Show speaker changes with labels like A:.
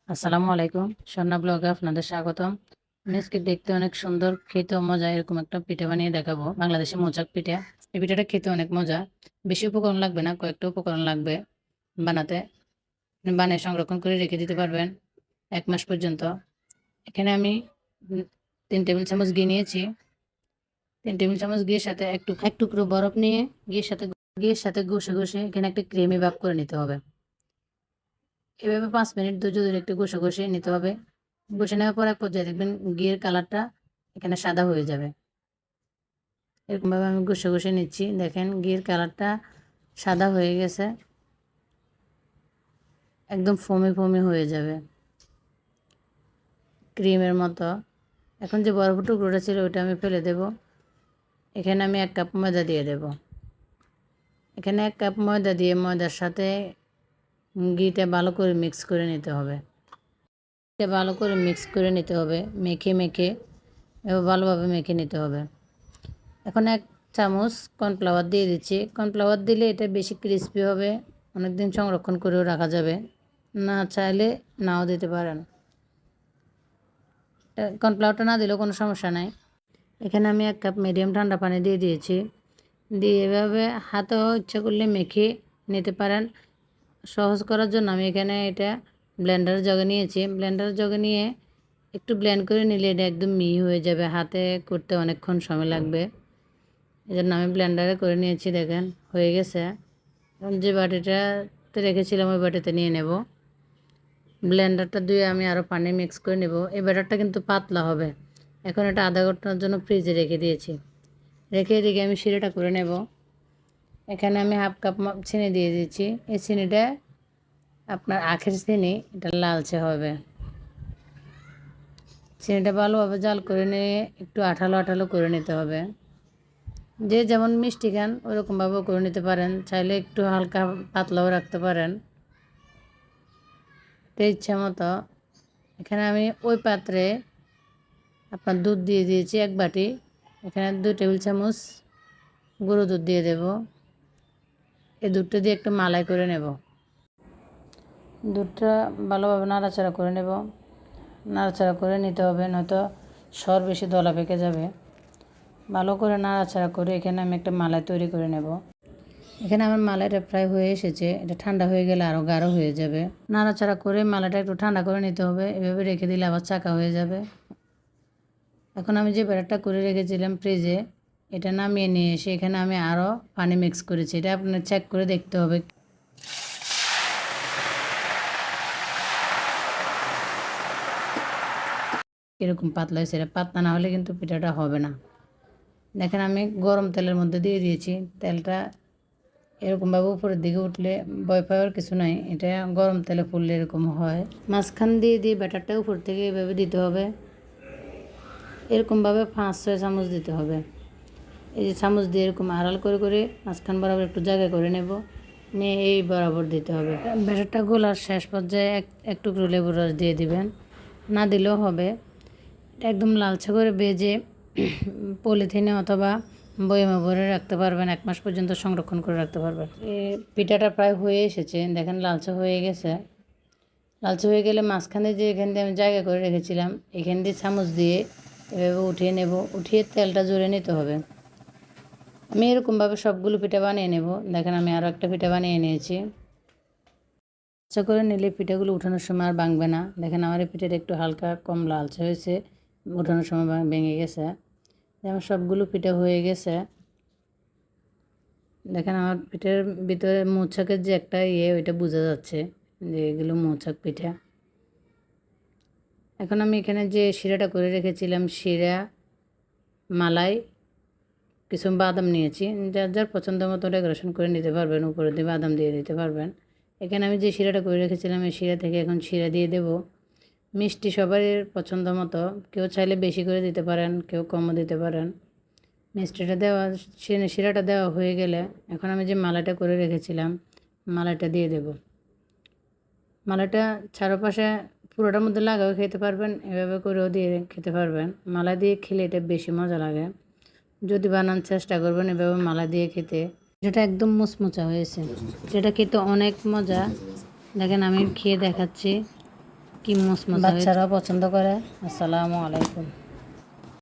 A: আসসালামু আলাইকুম। স্বর্ণা ব্লগে আপনাদের স্বাগতম। আমি আজকে দেখতে অনেক সুন্দর, খেতেও মজা এরকম একটা পিঠা বানিয়ে দেখাবো। বাংলাদেশি মোচাক পিঠা। এই পিঠাটা খেতে অনেক মজা। বেশি উপকরণ লাগবে না, কয়েকটা উপকরণ লাগবে বানাতে। আপনি বানিয়ে সংরক্ষণ করে রেখে দিতে পারবেন ১ মাস পর্যন্ত। এখানে আমি ৩ টেবিল চামচ ঘি নিয়েছি। ৩ টেবিল চামচ ঘিয়ের সাথে এক টুকরো বরফ নিয়ে ঘিয়ের সাথে ঘষে এখানে একটা ক্রিমি ভাব করে নিতে হবে। এভাবে ৫ মিনিট ধৈর্য ধরে একটু ঘষে নিতে হবে। ঘষে নেওয়ার পর এক পর্যায়ে দেখবেন ঘিয়ের কালারটা এখানে সাদা হয়ে যাবে। এরকমভাবে আমি ঘষে নিচ্ছি। দেখেন ঘিয়ের কালারটা সাদা হয়ে গেছে। একদম ফোমি হয়ে যাবে। ক্রিমের মতো। এখন যে বরফের টুকরোটা ছিল ওটা আমি ফেলে দেব। এখানে আমি ১ কাপ ময়দা দিয়ে দেব। এখানে ১ কাপ ময়দা দিয়ে ময়দার সাথে ঘিটা ভালো করে মিক্স করে নিতে হবে। এটা ভালো করে মিক্স করে নিতে হবে। মেখে এবার ভালোভাবে মেখে নিতে হবে। এখন ১ চামচ কর্নফ্লাওয়ার দিয়ে দিচ্ছি। কর্নফ্লাওয়ার দিলে এটা বেশি ক্রিস্পি হবে। অনেকদিন সংরক্ষণ করেও রাখা যাবে। না চাইলে নাও দিতে পারেন। কর্নফ্লাওয়ারটা না দিলেও কোনো সমস্যা নাই। এখানে আমি ১ কাপ মিডিয়াম ঠান্ডা পানি দিয়ে দিয়েছি। দিয়ে এভাবে হাতেও ইচ্ছা করলে মেখে নিতে পারেন। সহজ করার জন্য আমি এখানে এটা ব্লেন্ডারের জগে নিয়েছি। ব্লেন্ডারের জগে নিয়ে একটু ব্লেন্ড করে নিলে এটা একদম মিহি হয়ে যাবে। হাতে করতে অনেকক্ষণ সময় লাগবে। এজন্য আমি ব্লেন্ডারে করে নিয়েছি। দেখেন হয়ে গেছে। এখন যে বাটিটাতে রেখেছিলাম ওই বাটিতে নিয়ে নেব। ব্লেন্ডারটা ধুয়ে আমি আরও পানি মিক্স করে নেব। এই ব্যাটারটা কিন্তু পাতলা হবে। এখন এটা আধা ঘন্টার জন্য ফ্রিজে রেখে দিয়েছি। রেখে এদিকে আমি শিরাটা করে নেব। এখানে আমি হাফ কাপ চিনি দিয়ে দিচ্ছি। এই চিনিটা আপনার আখের চিনি, এটা লালচে হবে। চিনিটা ভালোভাবে জাল করে নিয়ে একটু আঠালো করে নিতে হবে। যে যেমন মিষ্টি খান ওরকমভাবেও করে নিতে পারেন। চাইলে একটু হালকা পাতলাও রাখতে পারেন, তো ইচ্ছা মতো। এখানে আমি ওই পাত্রে আপনার দুধ দিয়ে দিয়েছি ১ বাটি। এখানে ২ টেবিল চামচ গুঁড়ো দুধ দিয়ে দেব। এই দুধটা দিয়ে একটু মালাই করে নেব। দুধটা ভালোভাবে নাড়াচাড়া করে নেব। নাড়াচাড়া করে নিতে হবে, নয়তো সর বেশি দলা পেকে যাবে। ভালো করে নাড়াচাড়া করে এখানে আমি একটা মালাই তৈরি করে নেব। এখানে আমার মালাইটা প্রায় হয়ে এসেছে। এটা ঠান্ডা হয়ে গেলে আরও গাঢ় হয়ে যাবে। নাড়াচাড়া করে মালাইটা একটু ঠান্ডা করে নিতে হবে। এভাবে রেখে দিলে আবার চাকা হয়ে যাবে। এখন আমি যে ব্যাটারটা করে রেখেছিলাম ফ্রিজে, এটা নামিয়ে নিয়ে এসে এখানে আমি আরও পানি মিক্স করেছি। এটা আপনার চেক করে দেখতে হবে কীরকম পাতলা হয়েছে। এটা পাতলা না হলে কিন্তু পিঠাটা হবে না। দেখেন আমি গরম তেলের মধ্যে দিয়ে দিয়েছি। তেলটা এরকমভাবে উপরের দিকে উঠলে ভয় পাওয়ার কিছু নাই। এটা গরম তেলে ফুললে এরকম হয়। মাঝখান দিয়ে ব্যাটারটা উপর থেকে এভাবে দিতে হবে। এরকমভাবে ৫-৬ চামচ দিতে হবে। এই যে চামচ দিয়ে এরকম আড়াল করে মাঝখান বরাবর একটু জায়গা করে নেব। নিয়ে এই বরাবর দিতে হবে। ব্যাটারটা গোলার শেষ পর্যায়ে এক টুকরো লেবুর রস দিয়ে দিবেন। না দিলেও হবে। এটা একদম লালচে করে ভেজে পলিথিনে অথবা বয়ামে ভরে রাখতে পারবেন। ১ মাস পর্যন্ত সংরক্ষণ করে রাখতে পারবেন। পিঠাটা প্রায় হয়ে এসেছে। দেখেন লালচে হয়ে গেছে। লালচে হয়ে গেলে মাঝখানে যে এখান দিয়ে আমি জায়গা করে রেখেছিলাম, এখান দিয়ে চামচ দিয়ে এভাবে উঠিয়ে নেব। উঠিয়ে তেলটা জড়িয়ে নিতে হবে। আমি এরকমভাবে সবগুলো পিঠা বানিয়ে নেব। দেখেন আমি আরও একটা পিঠা বানিয়ে নিয়েছি। আচ্ছা করে নিলে পিঠাগুলো উঠানোর সময় আর ভাঙবে না। দেখেন আমার এই পিঠাটা একটু হালকা কম লালচে হয়েছে, উঠানোর সময় ভেঙে গেছে। আমার সবগুলো পিঠা হয়ে গেছে। দেখেন আমার পিঠার ভিতরে মোচাকের যে একটা ওইটা বোঝা যাচ্ছে যে এগুলো মোচাক পিঠা। এখন আমি এখানে যে শিরাটা করে রেখেছিলাম, শিরা, মালাই, কিছু বাদাম নিয়েছি। যার যার পছন্দ মতো ডেকোরেশন করে নিতে পারবেন। উপরে দিয়ে বাদাম দিয়ে দিতে পারবেন। এখানে আমি যে শিরাটা করে রেখেছিলাম এই শিরা থেকে এখন শিরা দিয়ে দেব। মিষ্টি সবারই পছন্দ মতো, কেউ চাইলে বেশি করে দিতে পারেন, কেউ কমও দিতে পারেন। মিষ্টিটা দেওয়া, শিরাটা দেওয়া হয়ে গেলে এখন আমি যে মালাইটা করে রেখেছিলাম মালাইটা দিয়ে দেব। মালাইটা চারপাশে পুরোটার মধ্যে লাগাও খেতে পারবেন, এভাবে করেও দিয়ে খেতে পারবেন। মালাই দিয়ে খেলে এটা বেশি মজা লাগে। যদি বানান চেষ্টা করবেন এভাবে মালাই দিয়ে খেতে। যেটা একদম মুচমুচা হয়েছে, যেটা খেতে অনেক মজা। দেখেন আমি খেয়ে দেখাচ্ছি কি মসমস বাচ্চারাও পছন্দ করে। আসসালামু আলাইকুম।